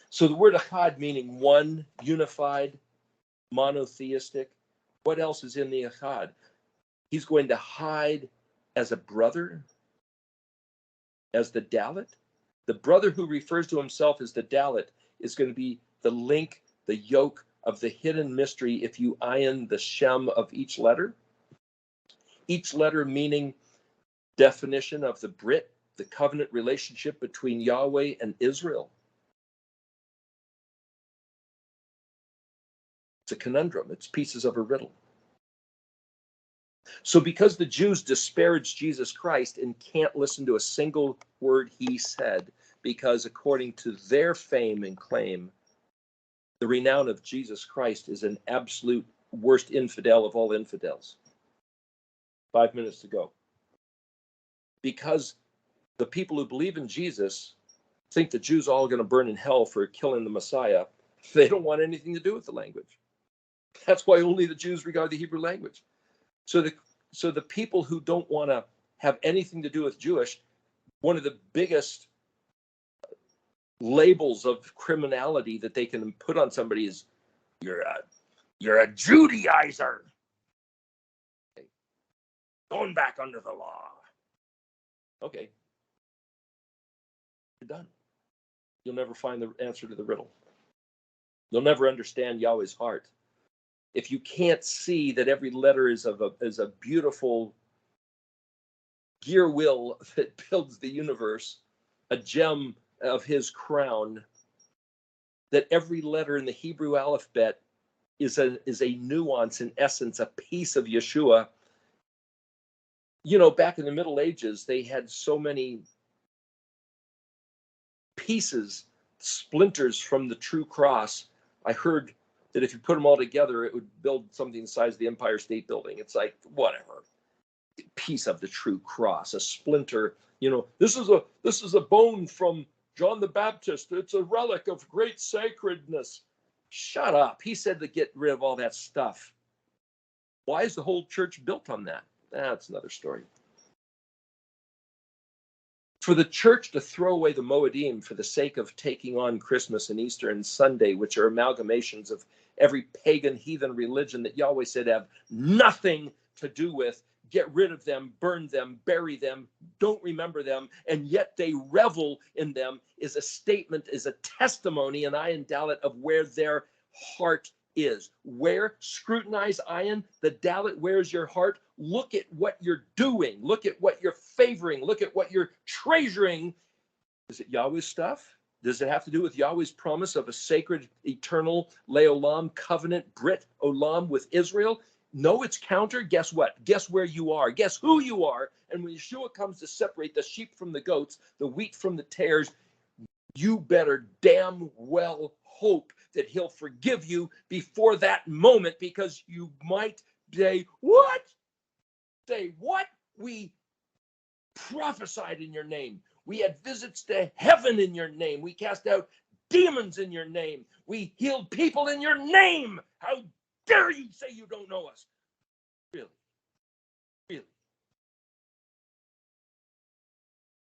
So the word Echad, meaning one, unified, monotheistic. What else is in the Echad? He's going to hide as a brother, as the Dalet. The brother who refers to himself as the Dalet is going to be the link, the yoke of the hidden mystery if you ayin the Shem of each letter. Each letter meaning definition of the Brit, the covenant relationship between Yahweh and Israel. It's a conundrum. It's pieces of a riddle. So because the Jews disparage Jesus Christ and can't listen to a single word he said, because according to their fame and claim, the renown of Jesus Christ is an absolute worst infidel of all infidels. 5 minutes to go. Because the people who believe in Jesus think the Jews are all going to burn in hell for killing the Messiah. They don't want anything to do with the language. That's why only the Jews regard the Hebrew language. So the people who don't want to have anything to do with Jewish, one of the biggest labels of criminality that they can put on somebody is, you're a Judaizer. Okay. Going back under the law. Okay. You're done. You'll never find the answer to the riddle. You'll never understand Yahweh's heart. If you can't see that every letter is a beautiful gear wheel that builds the universe, a gem of his crown, that every letter in the Hebrew alphabet is a nuance, in essence, a piece of Yeshua. You know, back in the Middle Ages, they had so many pieces, splinters from the true cross. I heard that if you put them all together, it would build something the size of the Empire State Building. It's like, whatever. Piece of the true cross, a splinter. You know, this is a bone from John the Baptist. It's a relic of great sacredness. Shut up. He said to get rid of all that stuff. Why is the whole church built on that? That's another story. For the church to throw away the Moedim for the sake of taking on Christmas and Easter and Sunday, which are amalgamations of every pagan, heathen religion that Yahweh said have nothing to do with, get rid of them, burn them, bury them, don't remember them, and yet they revel in them, is a statement, is a testimony, an ayin dalet of where their heart is. Where? Scrutinize ayin, the dalet, where's your heart? Look at what you're doing. Look at what you're favoring. Look at what you're treasuring. Is it Yahweh's stuff? Does it have to do with Yahweh's promise of a sacred, eternal, Leolam covenant, Brit Olam with Israel? No, it's counter. Guess what? Guess where you are. Guess who you are. And when Yeshua comes to separate the sheep from the goats, the wheat from the tares, you better damn well hope that he'll forgive you before that moment, because you might say, what? Say, what? We prophesied in your name. We had visits to heaven in your name. We cast out demons in your name. We healed people in your name. How dare you say you don't know us? Really? Really?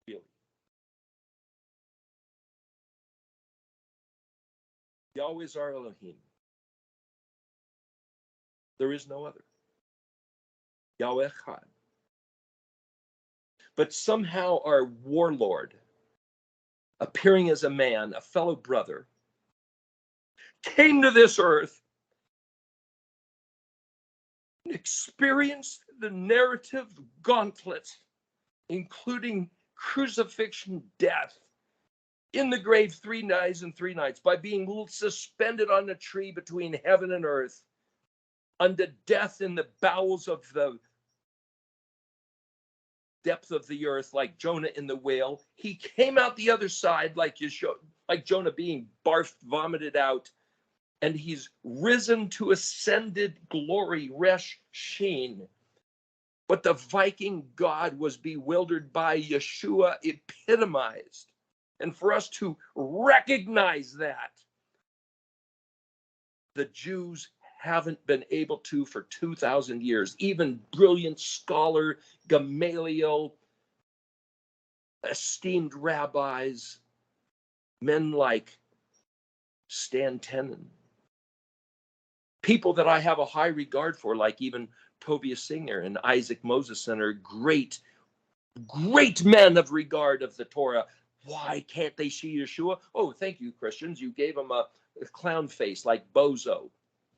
Really? Yahweh is our Elohim. There is no other. Yahweh Echad. But somehow our warlord, appearing as a man, a fellow brother, came to this earth and experienced the narrative gauntlet, including crucifixion, death, in the grave 3 days and 3 nights, by being suspended on a tree between heaven and earth, unto death in the bowels of the depth of the earth, like Jonah in the whale. He came out the other side like Jonah being barfed, vomited out, and he's risen to ascended glory, Resh Sheen. But the Viking God was bewildered by Yeshua epitomized. And for us to recognize that, the Jews haven't been able to for 2,000 years. Even brilliant scholar Gamaliel, esteemed rabbis, men like Stan Tenen, people that I have a high regard for, like even Tobias Singer and Isaac Mosesen, are great men of regard of the Torah. Why can't they see Yeshua? Oh, thank you, Christians. You gave him a clown face like bozo.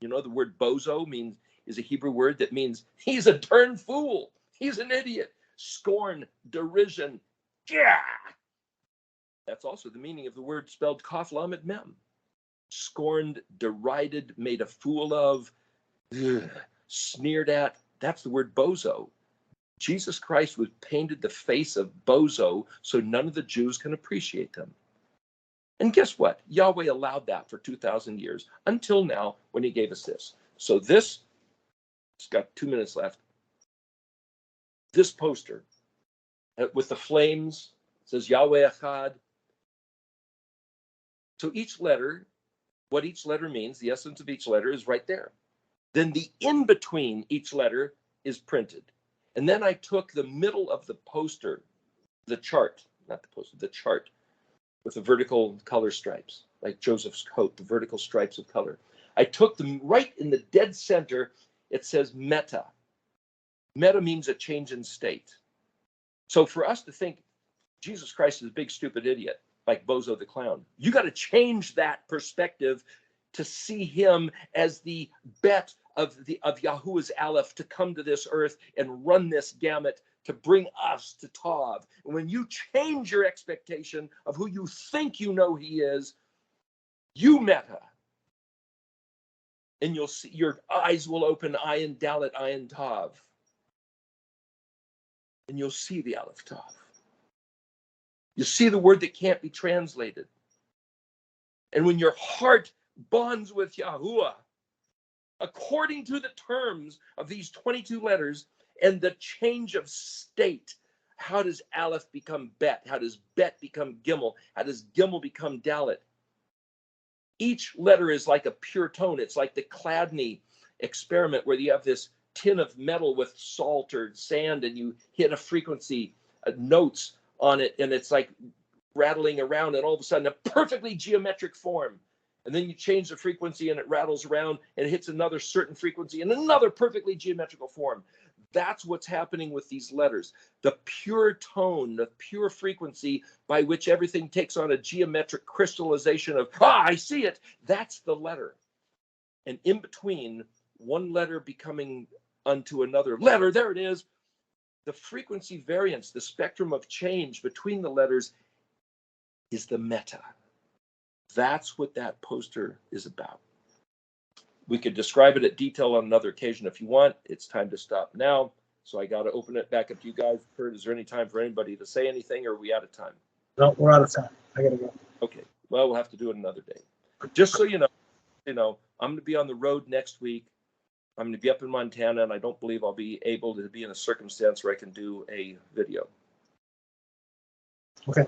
You know, the word bozo is a Hebrew word that means he's a darn fool. He's an idiot. Scorn, derision. Yeah. That's also the meaning of the word spelled Kaf Lamed Mem. Scorned, derided, made a fool of, sneered at. That's the word bozo. Jesus Christ was painted the face of bozo so none of the Jews can appreciate them. And guess what? Yahweh allowed that for 2,000 years until now when he gave us this. So this It's got 2 minutes left. This poster with the flames says Yahweh Echad. So each letter, what each letter means, the essence of each letter is right there. Then the in between each letter is printed. And then I took the middle of the poster, the chart, not the poster, the chart with the vertical color stripes, like Joseph's coat, the vertical stripes of color. I took them right in the dead center. It says meta. Meta means a change in state. So for us to think Jesus Christ is a big stupid idiot, like Bozo the Clown, you got to change that perspective to see him as the bet of Yahuwah's Aleph to come to this earth and run this gamut to bring us to Tav. And when you change your expectation of who you think you know he is, you meta. And you'll see, your eyes will open, Ayin Dalet, Ayin Tav. And you'll see the Aleph Tav. You'll see the word that can't be translated. And when your heart bonds with Yahuwah, according to the terms of these 22 letters and the change of state, how does Aleph become Bet? How does Bet become Gimel? How does Gimel become Dalet? Each letter is like a pure tone. It's like the Chladni experiment where you have this tin of metal with salt or sand and you hit a frequency, notes on it, and it's like rattling around, and all of a sudden a perfectly geometric form. And then you change the frequency and it rattles around and it hits another certain frequency and another perfectly geometrical form. That's what's happening with these letters. The pure tone, the pure frequency by which everything takes on a geometric crystallization of, I see it. That's the letter. And in between one letter becoming unto another letter, there it is, the frequency variance, the spectrum of change between the letters is the meta. That's what that poster is about. We could describe it at detail on another occasion if you want. It's time to stop now. So I got to open it back up to you guys. Kurt, is there any time for anybody to say anything, or are we out of time? No, we're out of time. I got to go. Okay. Well, we'll have to do it another day. Just so you know, I'm going to be on the road next week. I'm going to be up in Montana, and I don't believe I'll be able to be in a circumstance where I can do a video. Okay.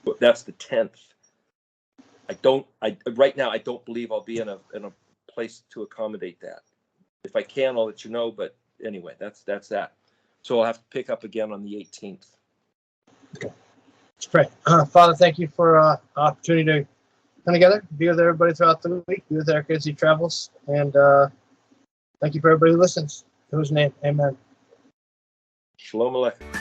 But that's the 10th. Right now, I don't believe I'll be in a place to accommodate that. If I can, I'll let you know. But anyway, that's that. So I'll have to pick up again on the 18th. Okay. Let's pray. Father, thank you for the opportunity to come together, be with everybody throughout the week, be with Eric as he travels, and thank you for everybody who listens. In whose name, amen. Shalom Aleichem.